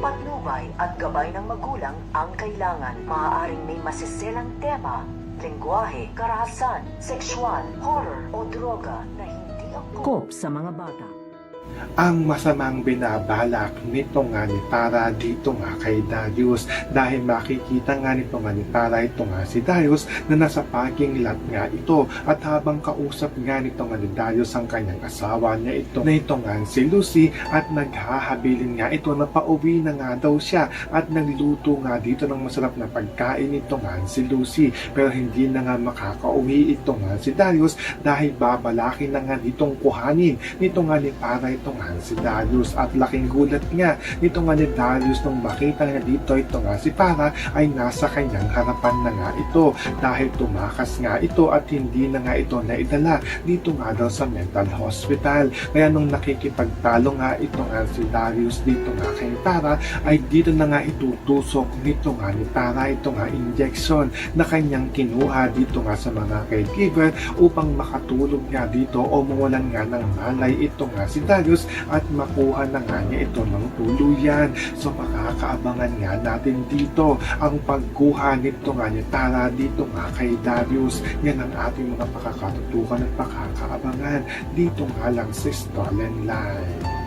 patnubay at gabay ng magulang ang kailangan. Maaaring may masiselang tema, lengguwahe, karahasan, sexual, horror o droga na hindi angkop sa mga bata. Ang masamang binabalak nito nga ni Tara dito nga kay Darius, dahil makikita nga nito nga ni Tara ito nga si Darius na nasa parking lot nga ito, at habang kausap nga nito nga ni Darius ang kanyang asawa niya ito na ito nga si Lucy, at naghahabilin nga ito na pauwi na nga daw siya, at nagluto nga dito ng masarap na pagkain ito nga si Lucy, pero hindi na nga makakauwi ito nga si Darius dahil babalakin na nga nitong kuhanin nito nga ni Tara ito nga si Darius. At laking gulat nga nito nga ni Darius nung makita nga dito ito nga si Tara ay nasa kanyang harapan na nga ito, dahil tumakas nga ito at hindi na nga ito naidala dito nga daw sa mental hospital. Kaya nung nakikipagtalo nga ito nga si Darius dito nga kay Tara, ay dito na nga itutusok nito nga ni Tara ito nga injection na kanyang kinuha dito nga sa mga caregiver upang makatulog nga dito o mawalan nga ng malay ito nga si Darius at makuha na nga niya ito ng tuluyan. So makakaabangan nga natin dito ang pagkuha nito nga ni Tara dito nga kay Darius. Yan ang ating mga pakakatutukan at pakakaabangan dito nga lang sa Storyline Live.